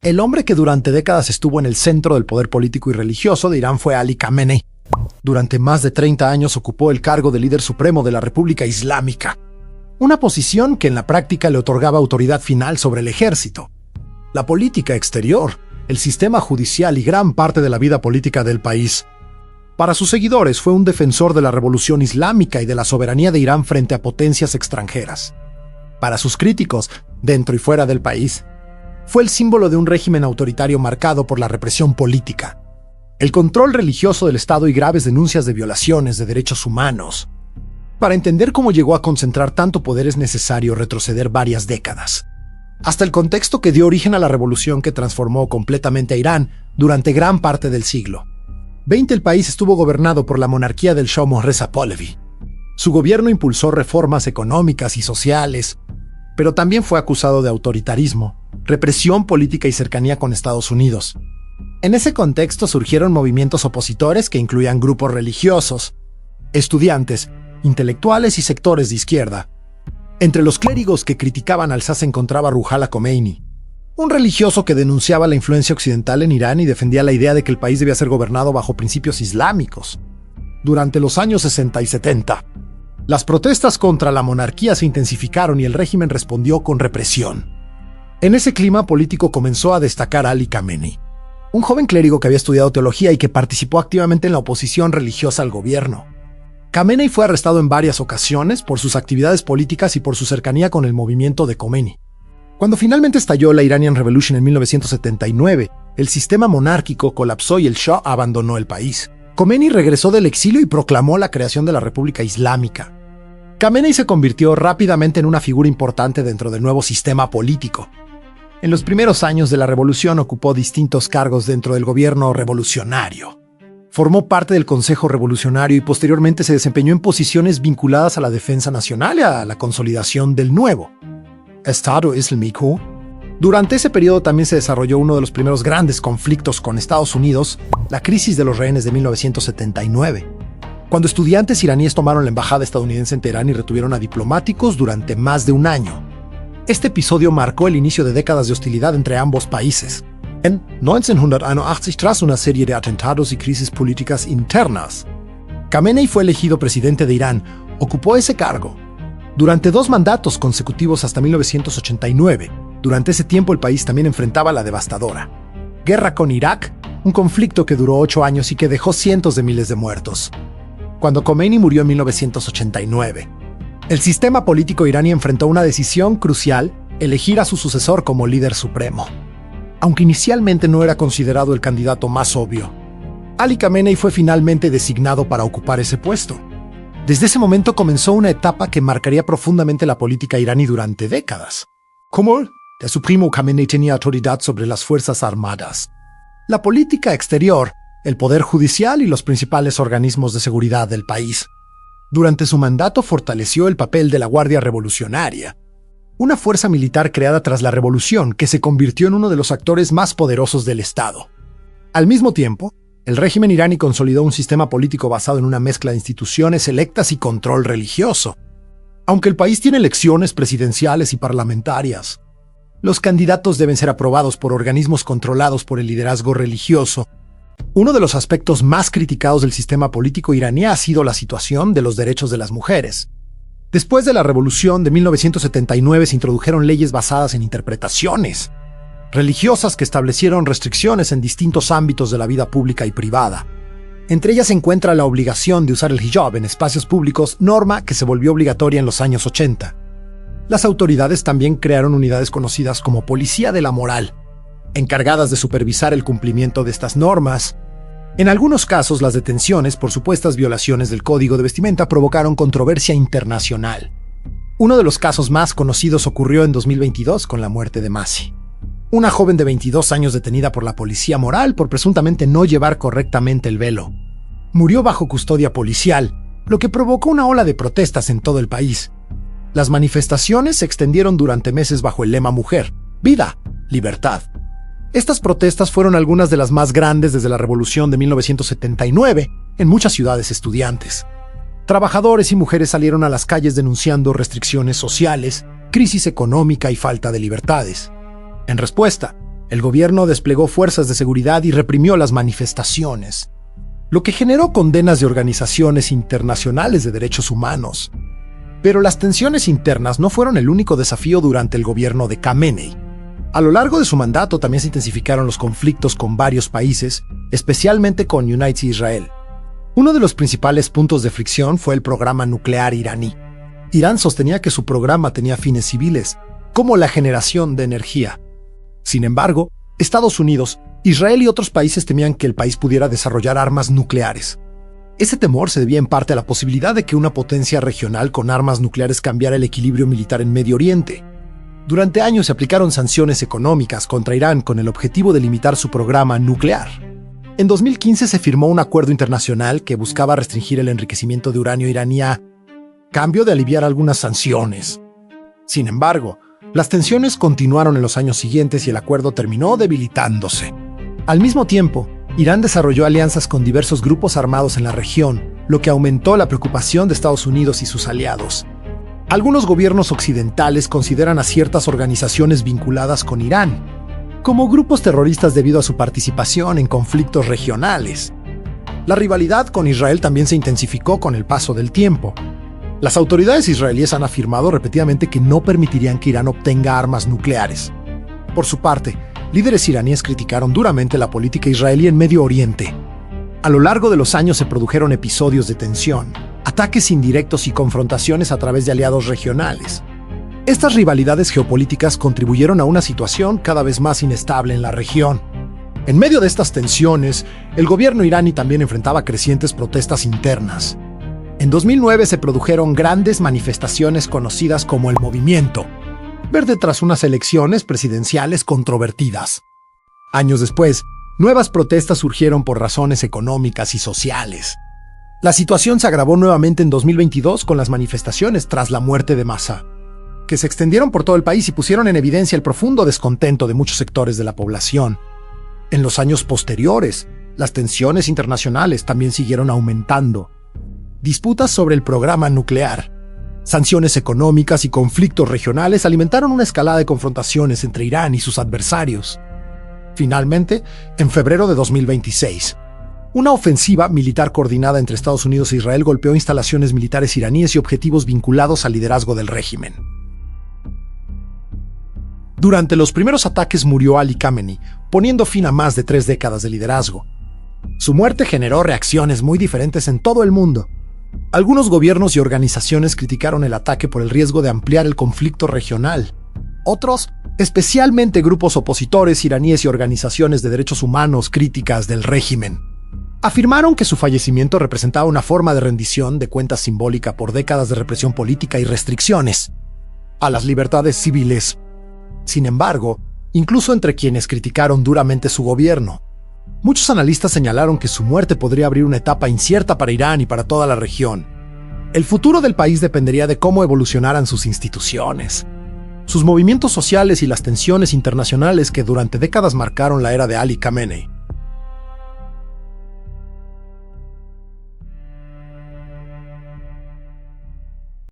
El hombre que durante décadas estuvo en el centro del poder político y religioso de Irán fue Ali Khamenei. Durante más de 30 años ocupó el cargo de líder supremo de la República Islámica, una posición que en la práctica le otorgaba autoridad final sobre el ejército, la política exterior, el sistema judicial y gran parte de la vida política del país. Para sus seguidores fue un defensor de la revolución islámica y de la soberanía de Irán frente a potencias extranjeras. Para sus críticos, dentro y fuera del país, fue el símbolo de un régimen autoritario marcado por la represión política, el control religioso del Estado y graves denuncias de violaciones de derechos humanos. Para entender cómo llegó a concentrar tanto poder es necesario retroceder varias décadas, hasta el contexto que dio origen a la revolución que transformó completamente a Irán durante gran parte del siglo XX. El país estuvo gobernado por la monarquía del Shah Mohammad Pahlavi. Su gobierno impulsó reformas económicas y sociales, pero también fue acusado de autoritarismo, represión política y cercanía con Estados Unidos. En ese contexto surgieron movimientos opositores que incluían grupos religiosos, estudiantes, intelectuales y sectores de izquierda. Entre los clérigos que criticaban al Shah se encontraba Ruhollah Khomeini, un religioso que denunciaba la influencia occidental en Irán y defendía la idea de que el país debía ser gobernado bajo principios islámicos. Durante los años 60 y 70, las protestas contra la monarquía se intensificaron y el régimen respondió con represión. En ese clima político comenzó a destacar Ali Khamenei, un joven clérigo que había estudiado teología y que participó activamente en la oposición religiosa al gobierno. Khamenei fue arrestado en varias ocasiones por sus actividades políticas y por su cercanía con el movimiento de Khomeini. Cuando finalmente estalló la Iranian Revolution en 1979, el sistema monárquico colapsó y el Shah abandonó el país. Khomeini regresó del exilio y proclamó la creación de la República Islámica. Khamenei se convirtió rápidamente en una figura importante dentro del nuevo sistema político. En los primeros años de la revolución ocupó distintos cargos dentro del gobierno revolucionario. Formó parte del Consejo Revolucionario y posteriormente se desempeñó en posiciones vinculadas a la defensa nacional y a la consolidación del nuevo Estado Islámico. Durante ese periodo también se desarrolló uno de los primeros grandes conflictos con Estados Unidos, la crisis de los rehenes de 1979, cuando estudiantes iraníes tomaron la embajada estadounidense en Teherán y retuvieron a diplomáticos durante más de un año. Este episodio marcó el inicio de décadas de hostilidad entre ambos países. En 1981, tras una serie de atentados y crisis políticas internas, Khamenei fue elegido presidente de Irán. Ocupó ese cargo durante 2 mandatos consecutivos hasta 1989. Durante ese tiempo el país también enfrentaba la devastadora guerra con Irak, un conflicto que duró 8 años y que dejó cientos de miles de muertos. Cuando Khomeini murió en 1989, el sistema político iraní enfrentó una decisión crucial: elegir a su sucesor como líder supremo. Aunque inicialmente no era considerado el candidato más obvio, Ali Khamenei fue finalmente designado para ocupar ese puesto. Desde ese momento comenzó una etapa que marcaría profundamente la política iraní durante décadas. Como de su primo, Khamenei tenía autoridad sobre las Fuerzas Armadas, la política exterior, el poder judicial y los principales organismos de seguridad del país. Durante su mandato fortaleció el papel de la Guardia Revolucionaria, una fuerza militar creada tras la revolución que se convirtió en uno de los actores más poderosos del Estado. Al mismo tiempo, el régimen iraní consolidó un sistema político basado en una mezcla de instituciones electas y control religioso. Aunque el país tiene elecciones presidenciales y parlamentarias, los candidatos deben ser aprobados por organismos controlados por el liderazgo religioso. Uno de los aspectos más criticados del sistema político iraní ha sido la situación de los derechos de las mujeres. Después de la revolución de 1979 se introdujeron leyes basadas en interpretaciones religiosas que establecieron restricciones en distintos ámbitos de la vida pública y privada. Entre ellas se encuentra la obligación de usar el hijab en espacios públicos, norma que se volvió obligatoria en los años 80. Las autoridades también crearon unidades conocidas como Policía de la Moral, encargadas de supervisar el cumplimiento de estas normas. En algunos casos, las detenciones por supuestas violaciones del código de vestimenta provocaron controversia internacional. Uno de los casos más conocidos ocurrió en 2022 con la muerte de Masih, una joven de 22 años detenida por la policía moral por presuntamente no llevar correctamente el velo. Murió bajo custodia policial, lo que provocó una ola de protestas en todo el país. Las manifestaciones se extendieron durante meses bajo el lema Mujer, Vida, Libertad. Estas protestas fueron algunas de las más grandes desde la Revolución de 1979 en muchas ciudades estudiantes. Trabajadores y mujeres salieron a las calles denunciando restricciones sociales, crisis económica y falta de libertades. En respuesta, El gobierno desplegó fuerzas de seguridad y reprimió las manifestaciones, lo que generó condenas de organizaciones internacionales de derechos humanos. Pero las tensiones internas no fueron el único desafío durante el gobierno de Khamenei. A lo largo de su mandato también se intensificaron los conflictos con varios países, especialmente con United Israel. Uno de los principales puntos de fricción fue el programa nuclear iraní. Irán sostenía que su programa tenía fines civiles, como la generación de energía. Sin embargo, Estados Unidos, Israel y otros países temían que el país pudiera desarrollar armas nucleares. Ese temor se debía en parte a la posibilidad de que una potencia regional con armas nucleares cambiara el equilibrio militar en Medio Oriente. Durante años se aplicaron sanciones económicas contra Irán con el objetivo de limitar su programa nuclear. En 2015 se firmó un acuerdo internacional que buscaba restringir el enriquecimiento de uranio iraní a cambio de aliviar algunas sanciones. Sin embargo, las tensiones continuaron en los años siguientes y el acuerdo terminó debilitándose. Al mismo tiempo, Irán desarrolló alianzas con diversos grupos armados en la región, lo que aumentó la preocupación de Estados Unidos y sus aliados. Algunos gobiernos occidentales consideran a ciertas organizaciones vinculadas con Irán como grupos terroristas debido a su participación en conflictos regionales. La rivalidad con Israel también se intensificó con el paso del tiempo. Las autoridades israelíes han afirmado repetidamente que no permitirían que Irán obtenga armas nucleares. Por su parte, líderes iraníes criticaron duramente la política israelí en Medio Oriente. A lo largo de los años se produjeron episodios de tensión, ataques indirectos y confrontaciones a través de aliados regionales. Estas rivalidades geopolíticas contribuyeron a una situación cada vez más inestable en la región. En medio de estas tensiones, el gobierno iraní también enfrentaba crecientes protestas internas. En 2009 se produjeron grandes manifestaciones conocidas como el Movimiento Verde tras unas elecciones presidenciales controvertidas. Años después, nuevas protestas surgieron por razones económicas y sociales. La situación se agravó nuevamente en 2022 con las manifestaciones tras la muerte de Mahsa, que se extendieron por todo el país y pusieron en evidencia el profundo descontento de muchos sectores de la población. En los años posteriores, las tensiones internacionales también siguieron aumentando. Disputas sobre el programa nuclear, sanciones económicas y conflictos regionales alimentaron una escalada de confrontaciones entre Irán y sus adversarios. Finalmente, en febrero de 2026, una ofensiva militar coordinada entre Estados Unidos e Israel golpeó instalaciones militares iraníes y objetivos vinculados al liderazgo del régimen. Durante los primeros ataques murió Ali Khamenei, poniendo fin a más de 3 décadas de liderazgo. Su muerte generó reacciones muy diferentes en todo el mundo. Algunos gobiernos y organizaciones criticaron el ataque por el riesgo de ampliar el conflicto regional. Otros, especialmente grupos opositores iraníes y organizaciones de derechos humanos críticas del régimen, afirmaron que su fallecimiento representaba una forma de rendición de cuentas simbólica por décadas de represión política y restricciones a las libertades civiles. Sin embargo, incluso entre quienes criticaron duramente su gobierno, muchos analistas señalaron que su muerte podría abrir una etapa incierta para Irán y para toda la región. El futuro del país dependería de cómo evolucionaran sus instituciones, sus movimientos sociales y las tensiones internacionales que durante décadas marcaron la era de Ali Khamenei.